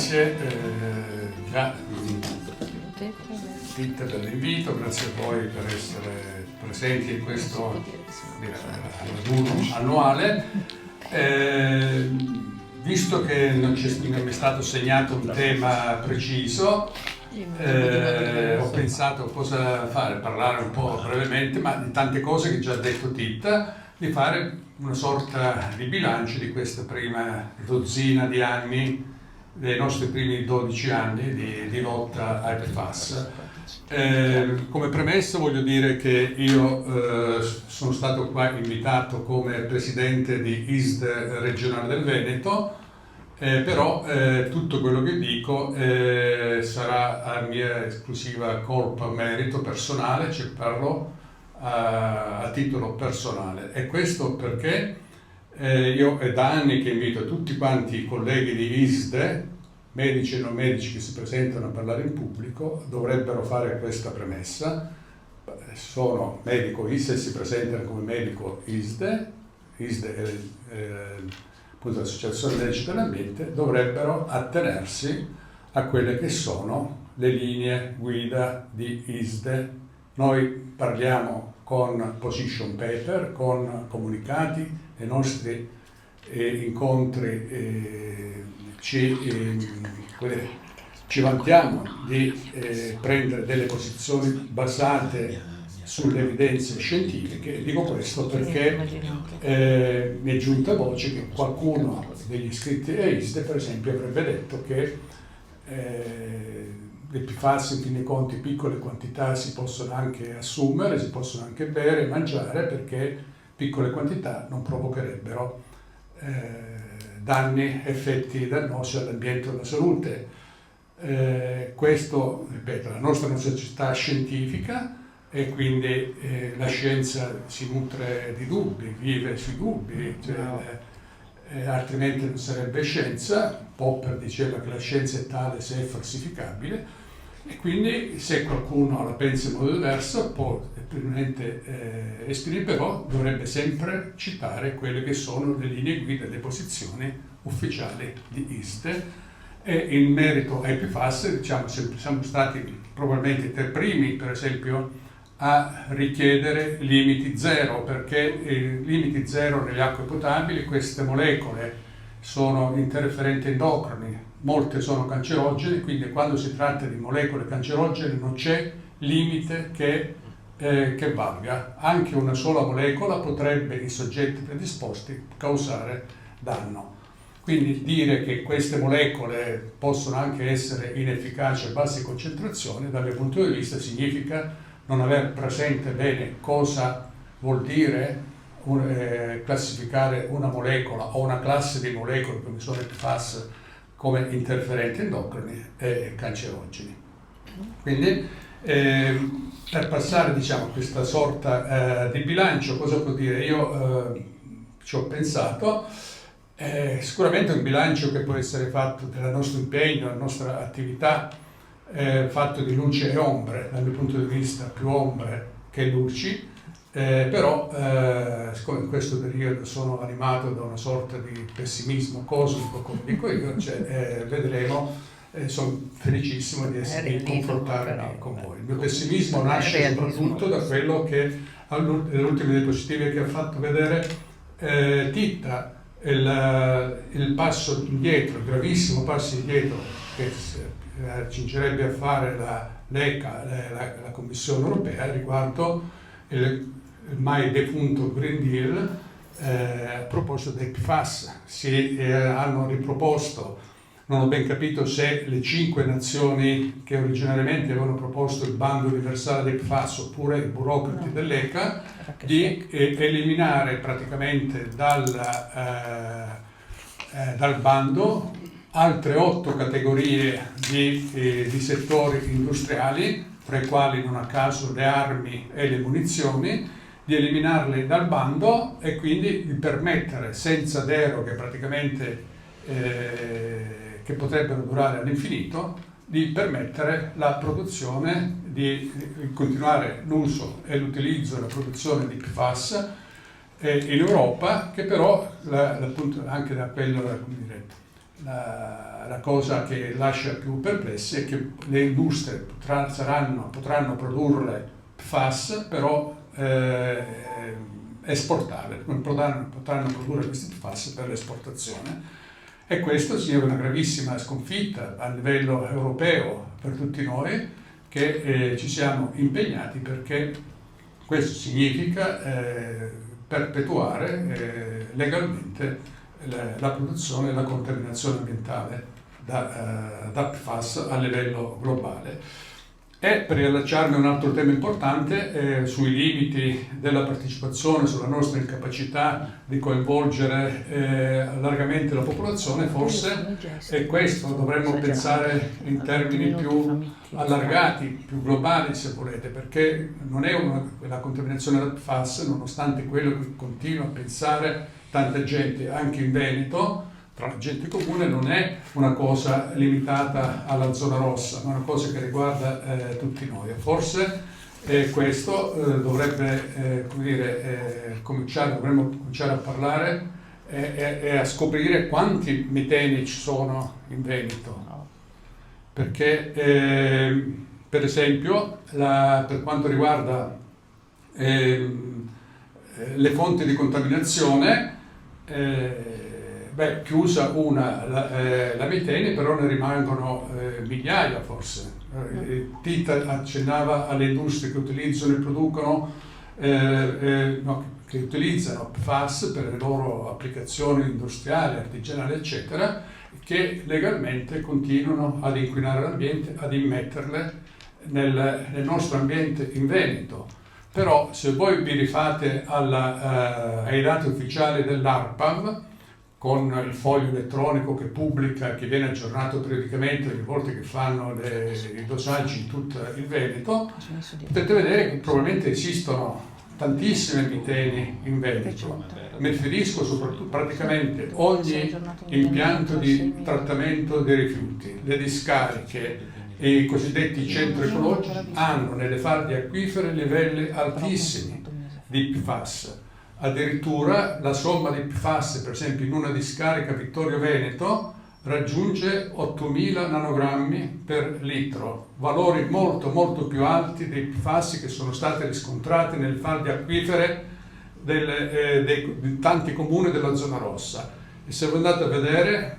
grazie già Titta per l'invito, grazie a voi per essere presenti in questo raduno annuale. Visto che non mi è stato segnato un tema preciso, ho pensato cosa fare, parlare un po' brevemente, ma di tante cose che già ha detto Titta, di fare una sorta di bilancio di questa prima dozzina di anni, dei nostri primi 12 anni di lotta ai PFAS. Come premessa voglio dire che io sono stato qua invitato come presidente di ISD regionale del Veneto, però tutto quello che dico sarà a mia esclusiva colpa, merito personale, cioè parlo a titolo personale. E questo perché io è da anni che invito tutti quanti i colleghi di ISD, medici e non medici che si presentano a parlare in pubblico, dovrebbero fare questa premessa. Sono medico ISD e si presentano come medico ISD è appunto l'Associazione Medici dell'Ambiente, dovrebbero attenersi a quelle che sono le linee guida di ISD. Noi parliamo con position paper, con comunicati, nei nostri incontri ci vantiamo di prendere delle posizioni basate sulle evidenze scientifiche. Dico questo perché mi è giunta voce che qualcuno degli iscritti a ISD, per esempio, avrebbe detto che le PFAS, in fin dei conti, piccole quantità si possono anche assumere, si possono anche bere, mangiare, perché piccole quantità non provocherebbero danni, effetti dannosi all'ambiente o alla salute. Questo, ripeto, la nostra è una società scientifica e quindi la scienza si nutre di dubbi, vive sui dubbi, altrimenti non sarebbe scienza. Popper diceva che la scienza è tale se è falsificabile, e quindi se qualcuno la pensa in modo diverso può probabilmente esprimere, però dovrebbe sempre citare quelle che sono le linee guida, le posizioni ufficiali di ISD. E in merito ai PFAS, diciamo, siamo stati probabilmente tra i primi, per esempio, a richiedere limiti zero, perché limiti zero nelle acque potabili. Queste molecole sono interferenti endocrini, molte sono cancerogene, quindi quando si tratta di molecole cancerogene non c'è limite che valga. Anche una sola molecola potrebbe in soggetti predisposti causare danno. Quindi dire che queste molecole possono anche essere inefficaci a basse concentrazioni, dal mio punto di vista, significa non aver presente bene cosa vuol dire classificare una molecola o una classe di molecole, come sono i PFAS, come interferenti endocrini e cancerogeni. Quindi per passare, diciamo, a questa sorta di bilancio, cosa può dire? Io ci ho pensato. Sicuramente un bilancio che può essere fatto del nostro impegno, della nostra attività, fatto di luce e ombre, dal mio punto di vista più ombre che luci, però siccome in questo periodo sono animato da una sorta di pessimismo cosmico, come dico io, vedremo, sono felicissimo di confrontarmi con voi. Il mio pessimismo nasce soprattutto da quello che, nelle ultime diapositive che ha fatto vedere Titta, il passo indietro, il gravissimo passo indietro che accingerebbe a fare l'ECA, la Commissione europea, riguardo il mai defunto Green Deal a proposito dei PFAS. Hanno riproposto, non ho ben capito se le 5 nazioni che originariamente avevano proposto il bando universale dei PFAS oppure i burocrati dell'ECA, di eliminare praticamente dal bando altre 8 categorie di settori industriali, tra i quali non a caso le armi e le munizioni, di eliminarle dal bando e quindi di permettere senza deroghe praticamente che potrebbero durare all'infinito, di permettere la produzione, di continuare l'uso e l'utilizzo e la produzione di PFAS in Europa, che però appunto anche da quello, come dire, la cosa che lascia più perplessi è che le industrie potranno produrre PFAS, però esportare, potranno produrre questi PFAS per l'esportazione. E questo sia una gravissima sconfitta a livello europeo per tutti noi che ci siamo impegnati, perché questo significa perpetuare legalmente la produzione e la contaminazione ambientale da PFAS a livello globale. E per riallacciarmi a un altro tema importante, sui limiti della partecipazione, sulla nostra incapacità di coinvolgere largamente la popolazione, forse questo dovremmo pensare in termini più allargati, più globali se volete, perché non è la contaminazione da PFAS, nonostante quello che continua a pensare tanta gente, anche in Veneto, tra la gente comune, non è una cosa limitata alla zona rossa, ma una cosa che riguarda tutti noi. Forse questo dovrebbe dovremmo cominciare a parlare e a scoprire quanti meteni ci sono in Veneto. Perché, per esempio, per quanto riguarda le fonti di contaminazione, chiusa la Miteni, però ne rimangono migliaia forse. Tita accennava alle industrie che utilizzano e producono, che utilizzano PFAS per le loro applicazioni industriali, artigianali, eccetera, che legalmente continuano ad inquinare l'ambiente, ad immetterle nel nostro ambiente in Veneto. Però se voi vi rifate ai dati ufficiali dell'ARPAM, con il foglio elettronico che pubblica, che viene aggiornato periodicamente ogni volta che fanno i dosaggi in tutto il Veneto, potete vedere che probabilmente esistono tantissime miteni in Veneto. Mi riferisco soprattutto praticamente ogni impianto di trattamento dei rifiuti, le discariche e i cosiddetti centri ecologici hanno nelle falde acquifere livelli altissimi di PFAS. Addirittura la somma di PFAS, per esempio in una discarica Vittorio Veneto, raggiunge 8.000 nanogrammi per litro, valori molto molto più alti dei PFAS che sono stati riscontrati nelle falde acquifere di tanti comuni della zona rossa. E se voi andate a vedere,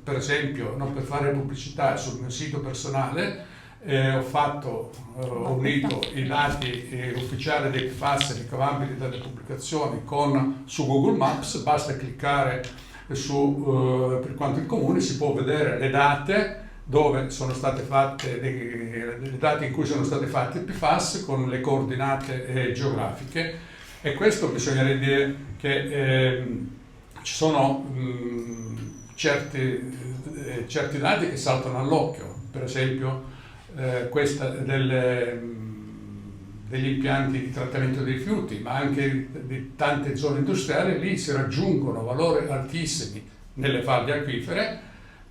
per esempio, non per fare pubblicità, sul mio sito personale, ho unito i dati ufficiali dei PFAS ricavabili dalle pubblicazioni su Google Maps. Basta cliccare per quanto il comune, si può vedere le date dove sono state fatte, le date in cui sono state fatte i PFAS con le coordinate geografiche. E questo bisognerebbe dire che ci sono certi dati che saltano all'occhio, per esempio questa degli impianti di trattamento dei rifiuti, ma anche di tante zone industriali. Lì si raggiungono valori altissimi nelle falde acquifere.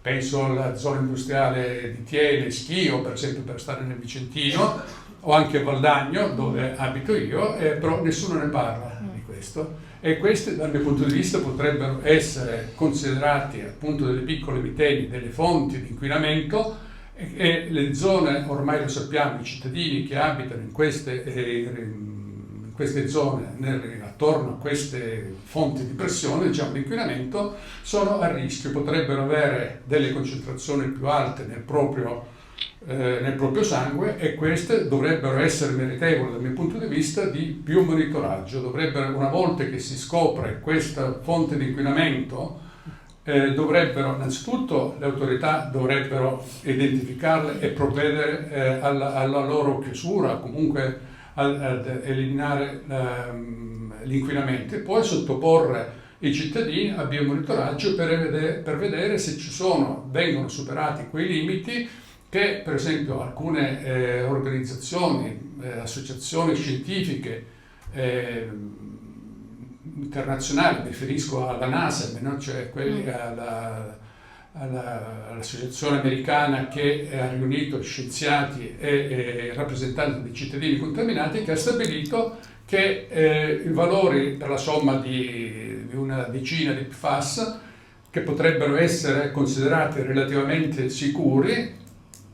Penso alla zona industriale di Thiene, Schio, per esempio, per stare nel Vicentino, o anche a Valdagno, dove abito io, però nessuno ne parla di questo. E questi, dal mio punto di vista, potrebbero essere considerati appunto delle piccole miteni, delle fonti di inquinamento. E le zone, ormai lo sappiamo, i cittadini che abitano in queste zone, attorno a queste fonti di pressione, diciamo, di inquinamento, sono a rischio, potrebbero avere delle concentrazioni più alte nel proprio sangue, e queste dovrebbero essere meritevoli, dal mio punto di vista, di più monitoraggio. Una volta che si scopre questa fonte di inquinamento, innanzitutto le autorità dovrebbero identificarle e provvedere alla loro chiusura, comunque ad eliminare l'inquinamento, e poi sottoporre i cittadini a biomonitoraggio per vedere se vengono superati quei limiti che, per esempio, alcune organizzazioni, associazioni scientifiche internazionali, mi riferisco alla NASA, no? Cioè all'associazione americana che ha riunito scienziati e rappresentanti dei cittadini contaminati, che ha stabilito che i valori per la somma di una decina di PFAS che potrebbero essere considerati relativamente sicuri,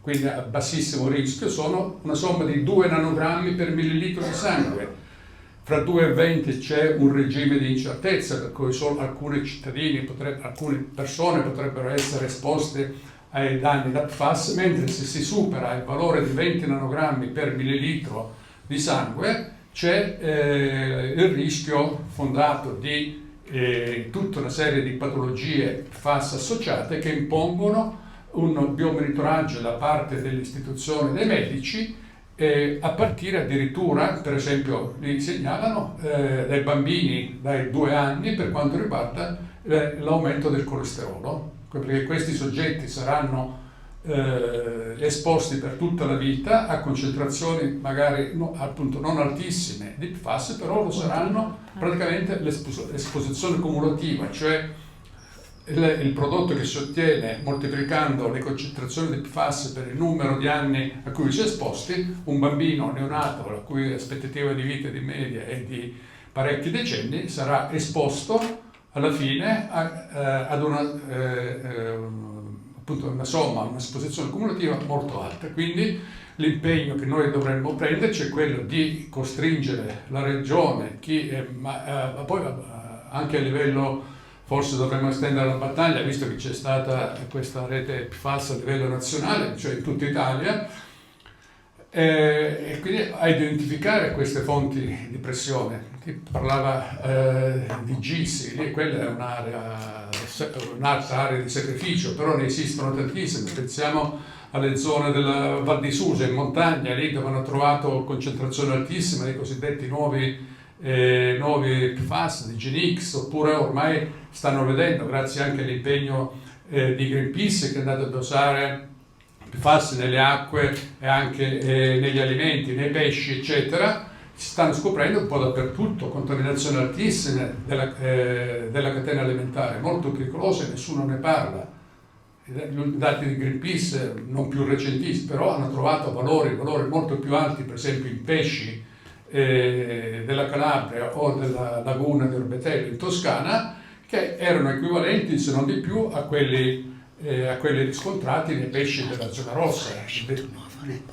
quindi a bassissimo rischio, sono una somma di 2 nanogrammi per millilitro di sangue. Fra 2 e 20 c'è un regime di incertezza, per cui solo alcuni alcune persone potrebbero essere esposte ai danni da PFAS, mentre se si supera il valore di 20 nanogrammi per millilitro di sangue c'è il rischio fondato di tutta una serie di patologie PFAS associate che impongono un biomonitoraggio da parte dell'istituzione dei medici, a partire addirittura, per esempio, li segnalano dai bambini dai 2 anni per quanto riguarda l'aumento del colesterolo, perché questi soggetti saranno esposti per tutta la vita a concentrazioni magari appunto non altissime di PFAS, però lo saranno praticamente l'esposizione cumulativa, cioè il prodotto che si ottiene moltiplicando le concentrazioni di PFAS per il numero di anni a cui si è esposti. Un bambino neonato, la cui aspettativa di vita di media è di parecchi decenni, sarà esposto alla fine ad appunto una somma, un'esposizione cumulativa molto alta. Quindi l'impegno che noi dovremmo prenderci è quello di costringere la regione, ma poi anche a livello, forse dovremmo estendere la battaglia, visto che c'è stata questa rete PFAS a livello nazionale, cioè in tutta Italia, e quindi a identificare queste fonti di pressione. Chi parlava di GISI, quella è un'altra area di sacrificio, però ne esistono tantissime. Pensiamo alle zone della Val di Susa, in montagna, lì dove hanno trovato concentrazioni altissime dei cosiddetti nuovi PFAS di GenX, oppure ormai stanno vedendo, grazie anche all'impegno di Greenpeace, che è andato a dosare PFAS nelle acque e anche negli alimenti, nei pesci, eccetera. Si stanno scoprendo un po' dappertutto contaminazioni altissime della catena alimentare, molto pericolose, nessuno ne parla. I dati di Greenpeace, non più recentissimi, però hanno trovato valori molto più alti, per esempio in pesci della Calabria o della laguna di Orbetello in Toscana, che erano equivalenti, se non di più, a quelli riscontrati nei pesci della zona rossa.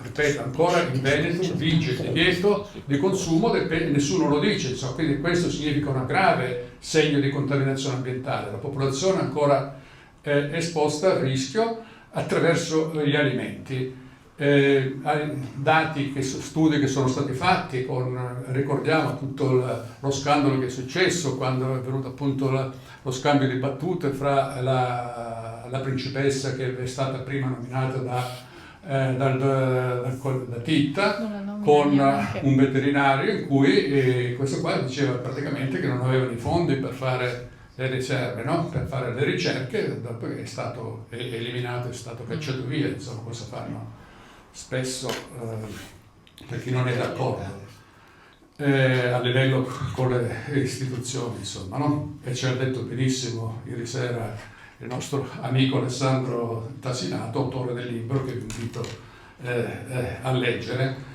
Ripeto, ancora in Veneto vige il divieto di consumo del pesce, nessuno lo dice, insomma, quindi questo significa un grave segno di contaminazione ambientale. La popolazione ancora è esposta al rischio attraverso gli alimenti. Studi che sono stati fatti ricordiamo tutto lo scandalo che è successo quando è venuto appunto lo scambio di battute fra la principessa, che è stata prima nominata da Titta, con un veterinario, in cui questo qua diceva praticamente che non avevano i fondi per fare le riserve, no? Per fare le ricerche, dopo che è stato eliminato, è stato cacciato via. Insomma, cosa fanno spesso per chi non è d'accordo a livello con le istituzioni, insomma, no? E ci ha detto benissimo ieri sera il nostro amico Alessandro Tasinato, autore del libro che vi invito a leggere.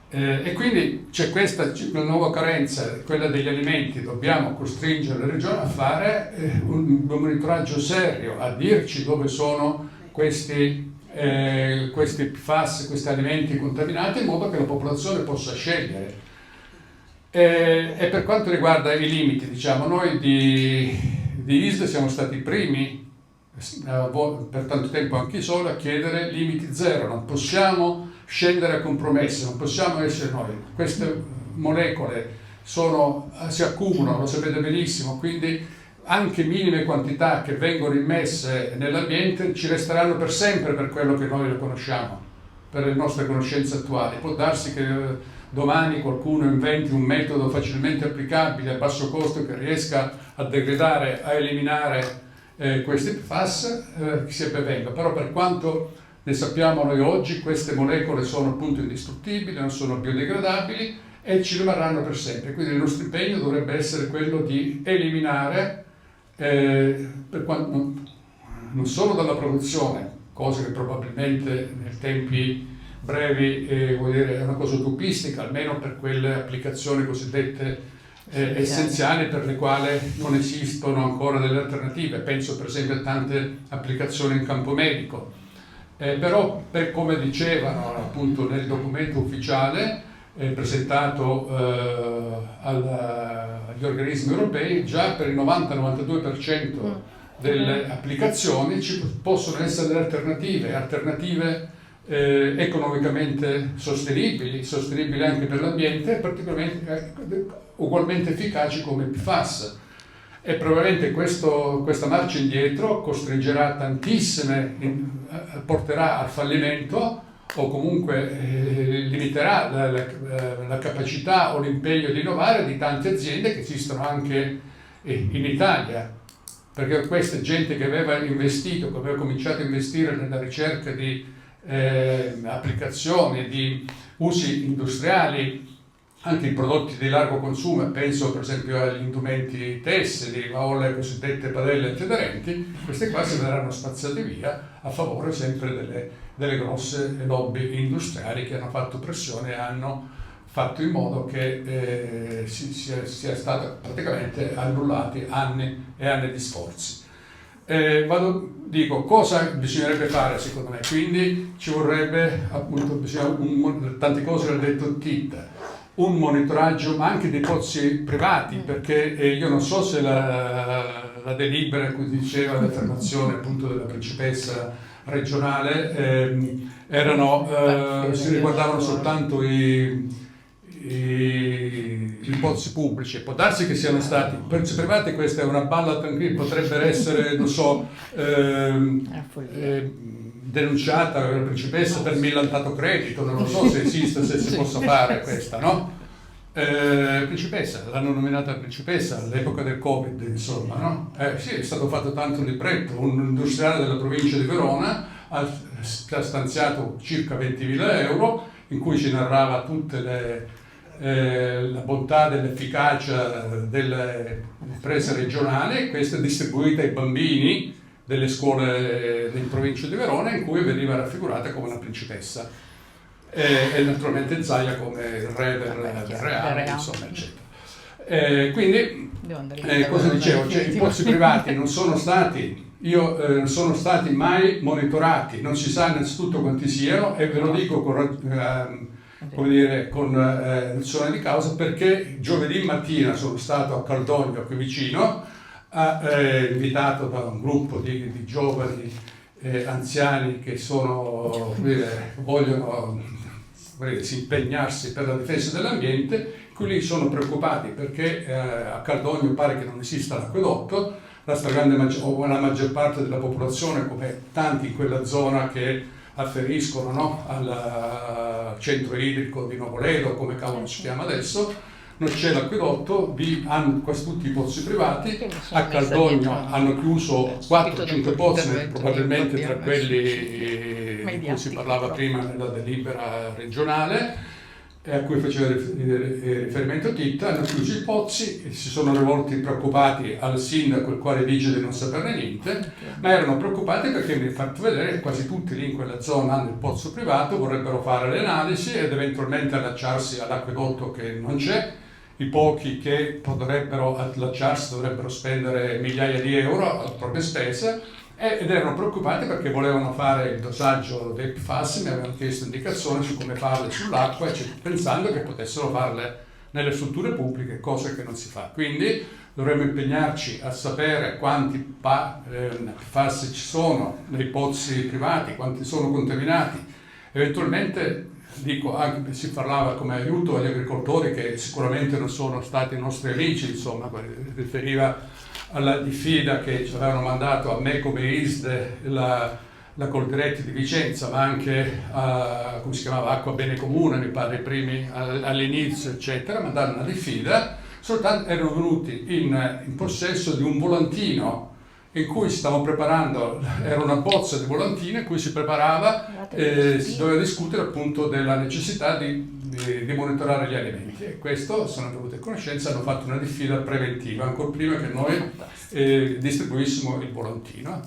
E quindi c'è questa nuova carenza, quella degli alimenti. Dobbiamo costringere le regioni a fare un monitoraggio serio, a dirci dove sono questi PFAS, questi alimenti contaminati, in modo che la popolazione possa scegliere. E per quanto riguarda i limiti, diciamo, noi di ISDE siamo stati i primi per tanto tempo anche solo a chiedere limiti zero. Non possiamo scendere a compromessi, non possiamo essere noi. Queste molecole si accumulano, lo sapete benissimo, quindi anche minime quantità che vengono immesse nell'ambiente ci resteranno per sempre per quello che noi lo conosciamo, per le nostre conoscenze attuali. Può darsi che domani qualcuno inventi un metodo facilmente applicabile a basso costo che riesca a degradare, a eliminare questi PFAS, che si benvenga. Però per quanto ne sappiamo noi oggi, queste molecole sono appunto indistruttibili, non sono biodegradabili e ci rimarranno per sempre. Quindi il nostro impegno dovrebbe essere quello di eliminare, non solo dalla produzione, cosa che probabilmente nei tempi brevi vuol dire è una cosa utopistica, almeno per quelle applicazioni cosiddette essenziali per le quali non esistono ancora delle alternative. Penso per esempio a tante applicazioni in campo medico. Però, come dicevano appunto nel documento ufficiale presentato agli organismi europei, già per il 90-92% delle applicazioni ci possono essere delle alternative economicamente sostenibili anche per l'ambiente e particolarmente ugualmente efficaci come il PFAS. E probabilmente questa marcia indietro costringerà tantissime, porterà al fallimento o comunque limiterà la capacità o l'impegno di innovare di tante aziende che esistono anche in Italia, perché questa gente che aveva investito, che aveva cominciato a investire nella ricerca di applicazioni, di usi industriali, anche in prodotti di largo consumo, penso per esempio agli indumenti tessili o alle cosiddette padelle antiaderenti, queste qua si verranno spazzate via a favore sempre delle grosse lobby industriali che hanno fatto pressione e hanno fatto in modo che sia stato praticamente annullati anni e anni di sforzi. Dico, cosa bisognerebbe fare secondo me? Quindi ci vorrebbe appunto, tante cose l'ha detto Titta, un monitoraggio ma anche dei pozzi privati, perché io non so se la delibera in cui diceva l'affermazione appunto della principessa regionale si riguardavano soltanto i pozzi pubblici. Può darsi che siano stati pozzi privati, questa è una balla tranquilla, potrebbero essere, non so, denunciata la principessa per millantato credito, non lo so se esiste, se si possa fare questa, no? Principessa, l'hanno nominata principessa all'epoca del Covid, insomma, no? Sì, è stato fatto tanto libretto, un industriale della provincia di Verona ha stanziato circa 20.000 euro in cui ci narrava tutte la bontà dell'efficacia delle imprese regionali, questa è distribuita ai bambini delle scuole in provincia di Verona, in cui veniva raffigurata come una principessa e naturalmente Zaia come il re del reale, insomma, eccetera. Quindi cosa dicevo? Cioè, i pozzi privati non sono stati mai monitorati, non si sa innanzitutto quanti siano, e ve lo dico con nozione di causa, perché giovedì mattina sono stato a Caldogno, qui vicino, invitato da un gruppo di giovani anziani che vogliono impegnarsi per la difesa dell'ambiente. Quelli sono preoccupati perché a Caldogno pare che non esista l'acquedotto, la maggior parte della popolazione, come tanti in quella zona che afferiscono, no, al centro idrico di Nuovoledo, come cavolo si chiama adesso, non c'è l'acquedotto, hanno quasi tutti i pozzi privati. A Caldogno hanno chiuso 4-5 pozzi, probabilmente tra quelli di cui si parlava prima nella delibera regionale, a cui faceva riferimento Titta. Hanno chiuso i pozzi e si sono rivolti preoccupati al sindaco, il quale dice di non saperne niente, ma erano preoccupati perché mi ha fatto vedere che quasi tutti lì in quella zona hanno il pozzo privato, vorrebbero fare le analisi ed eventualmente allacciarsi all'acquedotto che non c'è. I pochi che potrebbero allacciarsi dovrebbero spendere migliaia di euro a proprie spese, ed erano preoccupati perché volevano fare il dosaggio dei PFAS, mi avevano chiesto indicazioni su come farle sull'acqua, pensando che potessero farle nelle strutture pubbliche, cosa che non si fa. Quindi dovremmo impegnarci a sapere quanti PFAS ci sono nei pozzi privati, quanti sono contaminati. Eventualmente, dico, anche si parlava come aiuto agli agricoltori che sicuramente non sono stati i nostri amici, insomma, riferiva alla diffida che ci avevano mandato a me come ISDE, la Coldiretti di Vicenza, ma anche a, come si chiamava, Acqua Bene Comune, mi pare, i primi all'inizio, eccetera, mandarono una diffida, soltanto erano venuti in possesso di un volantino in cui si stavano preparando, era una bozza di volantino in cui si preparava, si doveva discutere appunto della necessità di monitorare gli alimenti, e questo sono venuti a conoscenza, hanno fatto una diffida preventiva ancora prima che noi distribuissimo il volantino,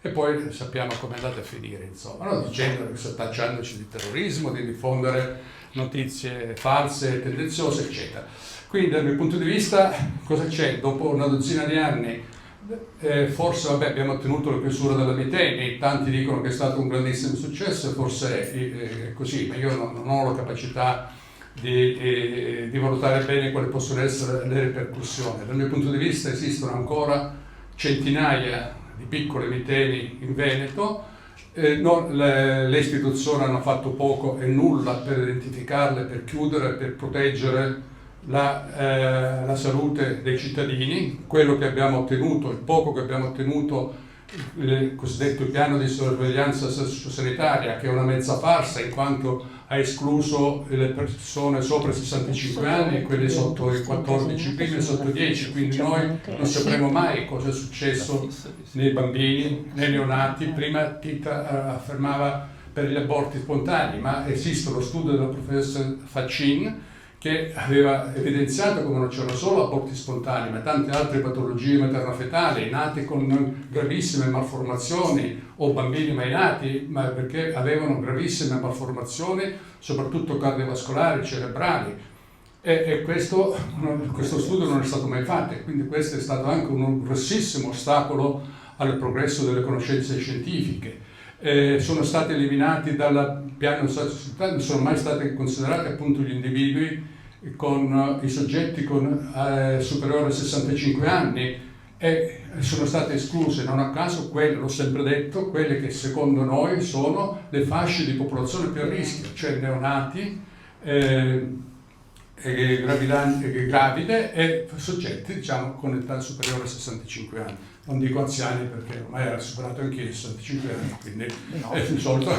e poi sappiamo come è andata a finire, insomma, no? Dicendo che sta tacciandoci di terrorismo, di diffondere notizie false, tendenziose, eccetera. Quindi dal mio punto di vista cosa c'è? Dopo una dozzina di anni forse abbiamo ottenuto la chiusura della Miteni, tanti dicono che è stato un grandissimo successo, forse è così, ma io non ho la capacità di valutare bene quali possono essere le ripercussioni. Dal mio punto di vista esistono ancora centinaia di piccole miteni in Veneto, le istituzioni hanno fatto poco e nulla per identificarle, per chiudere, per proteggere la salute dei cittadini. Quello che abbiamo ottenuto, il poco che abbiamo ottenuto, il cosiddetto piano di sorveglianza sociosanitaria, che è una mezza farsa in quanto ha escluso le persone sopra i 65 anni e quelle sotto i 14 primi e sotto i 10, quindi noi non sapremo mai cosa è successo nei bambini, nei neonati. Prima Tita affermava per gli aborti spontanei, ma esiste lo studio della professoressa Faccin che aveva evidenziato come non c'erano solo aborti spontanei, ma tante altre patologie materno-fetali, nati con gravissime malformazioni, o bambini mai nati, ma perché avevano gravissime malformazioni, soprattutto cardiovascolari, cerebrali. E questo studio non è stato mai fatto, e quindi questo è stato anche un grossissimo ostacolo al progresso delle conoscenze scientifiche. Sono stati eliminati dal piano sociosanitario, non sono mai stati considerati appunto gli individui con i soggetti superiori a 65 anni, e sono state escluse non a caso quelle, l'ho sempre detto, quelle che secondo noi sono le fasce di popolazione più a rischio, cioè neonati, gravide e soggetti diciamo con età superiore a 65 anni. Non dico anziani perché ormai era superato anche i 65 anni, quindi di solito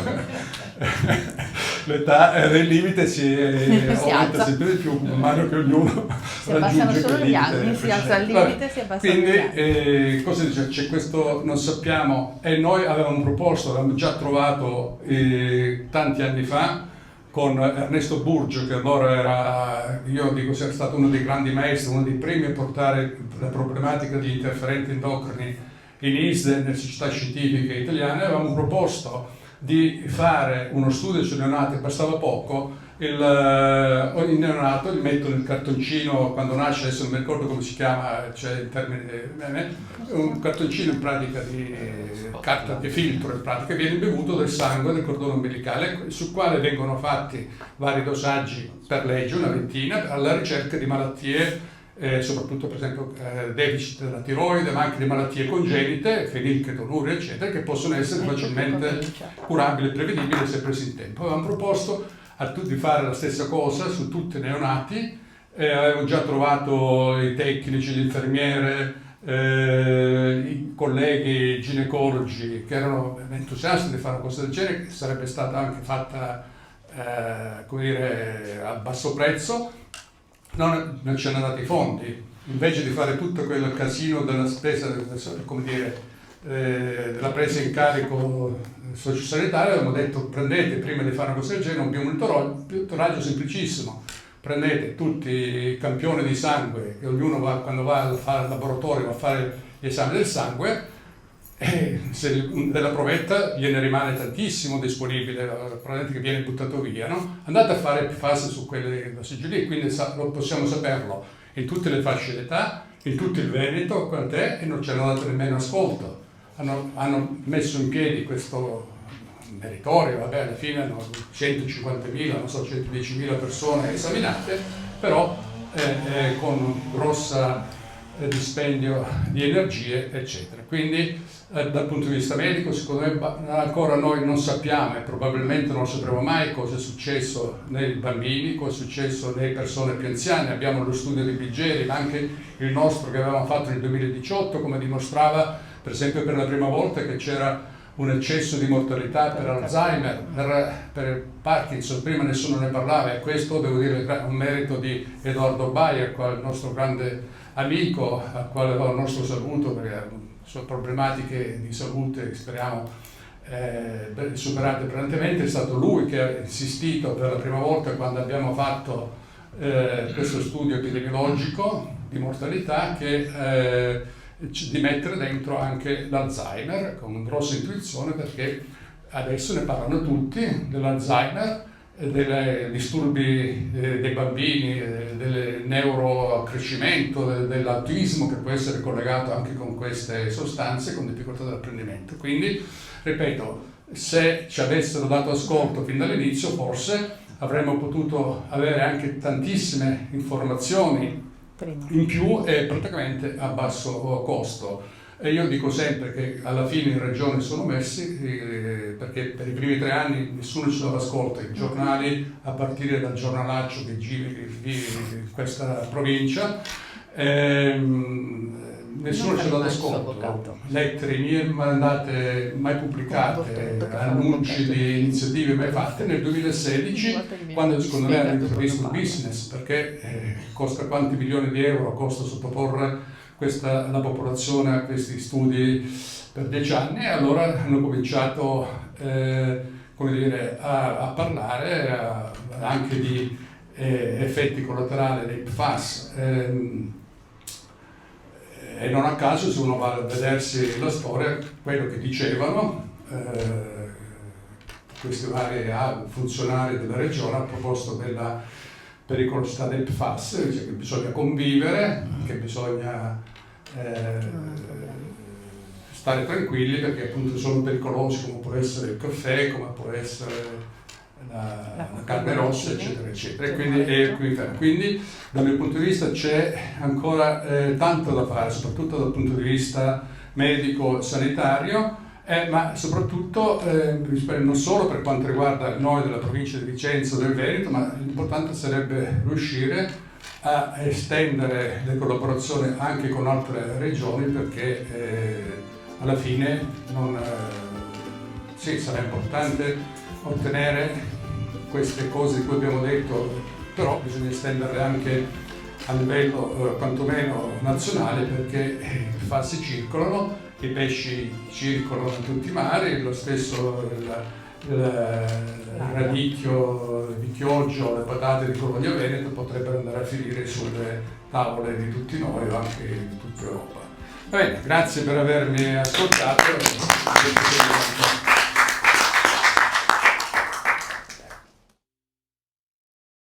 l'età del limite si aumenta sempre di più, man mano che ognuno raggiunge solo quel gli limite anni, si alza il limite, si abbassano gli anni. Quindi cosa dice? C'è questo, non sappiamo, e noi avevamo proposto, avevamo già trovato tanti anni fa con Ernesto Burgio, che allora era, io dico, sia stato uno dei grandi maestri, uno dei primi a portare la problematica di interferenti endocrini in ISDE nelle società scientifiche italiane. Avevamo proposto di fare uno studio sui neonati, bastava poco, ogni neonato gli mettono il cartoncino quando nasce, adesso non mi ricordo come si chiama, cioè il termine, un cartoncino in pratica di carta di filtro, in pratica viene bevuto del sangue del cordone ombelicale, sul quale vengono fatti vari dosaggi per legge, una ventina, alla ricerca di malattie, soprattutto per esempio deficit della tiroide, ma anche di malattie congenite, fenilchetonuria, eccetera, che possono essere facilmente curabili e prevedibili se presi in tempo. Avevamo proposto a tutti di fare la stessa cosa su tutti i neonati, avevo già trovato i tecnici, gli infermiere, i colleghi ginecologi che erano entusiasti di fare una cosa del genere, che sarebbe stata anche fatta come dire, a basso prezzo. Non ci hanno dato i fondi, invece di fare tutto quel casino della spesa, come dire, della presa in carico sociosanitaria, abbiamo detto: prendete, prima di fare una cosa del genere, un monitoraggio semplicissimo, prendete tutti i campioni di sangue, che ognuno quando va a fare al laboratorio va a fare gli esami del sangue, e se della provetta gliene rimane tantissimo disponibile, probabilmente che viene buttato via, no? Andate a fare fase su quelle dosaggi lì, quindi possiamo saperlo in tutte le fasce d'età, in tutto il Veneto, quant'è, e non ci hanno dato nemmeno ascolto. Hanno messo in piedi questo meritorio, vabbè, alla fine hanno 150.000, non so, 110.000 persone esaminate, però con un grosso dispendio di energie, eccetera. Quindi dal punto di vista medico, secondo me ancora noi non sappiamo, e probabilmente non sapremo mai, cosa è successo nei bambini, cosa è successo nelle persone più anziane. Abbiamo lo studio di Biggeri, ma anche il nostro che avevamo fatto nel 2018, come dimostrava per esempio per la prima volta che c'era un eccesso di mortalità per Alzheimer, per Parkinson, prima nessuno ne parlava, e questo devo dire è un merito di Edoardo Bayer, il nostro grande amico, al quale do il nostro saluto, perché sono problematiche di salute che speriamo superate preventivamente. È stato lui che ha insistito per la prima volta, quando abbiamo fatto questo studio epidemiologico di mortalità, di mettere dentro anche l'Alzheimer, con una grossa intuizione, perché adesso ne parlano tutti dell'Alzheimer, dei disturbi dei bambini, del neuroaccrescimento, dell'autismo che può essere collegato anche con queste sostanze, con difficoltà dell'apprendimento. Quindi, ripeto, se ci avessero dato ascolto fin dall'inizio, forse avremmo potuto avere anche tantissime informazioni in più e praticamente a basso costo. E io dico sempre che alla fine in regione sono messi, perché per i primi 3 anni nessuno ci dava ascolto, i giornali, a partire dal giornalaccio che gira in questa provincia, nessuno ci dà ascolto, lettere mie mandate mai pubblicate, annunci di iniziative mai fatte. Nel 2016, quando secondo me hanno intravisto il business, perché costa quanti milioni di euro costa sottoporre la popolazione a questi studi per 10 anni, e allora hanno cominciato come dire, a parlare anche di effetti collaterali dei PFAS. E non a caso, se uno va a vedersi la storia, quello che dicevano questi vari funzionari della regione a proposito della pericolosità del PFAS, dice che bisogna convivere, che bisogna stare tranquilli perché appunto sono pericolosi, come può essere il caffè, come può essere la carne rossa, eccetera, eccetera. Quindi dal mio punto di vista c'è ancora tanto da fare, soprattutto dal punto di vista medico-sanitario, ma soprattutto non solo per quanto riguarda noi della provincia di Vicenza o del Veneto, ma l'importante sarebbe riuscire a estendere le collaborazioni anche con altre regioni, perché alla fine sarà importante ottenere queste cose di cui abbiamo detto, però bisogna estenderle anche a livello quantomeno nazionale, perché i PFAS circolano, i pesci circolano in tutti i mari, lo stesso il radicchio, il vecchioggio, le patate di Cologna Veneto potrebbero andare a finire sulle tavole di tutti noi o anche di tutta Europa. Va bene, grazie per avermi ascoltato.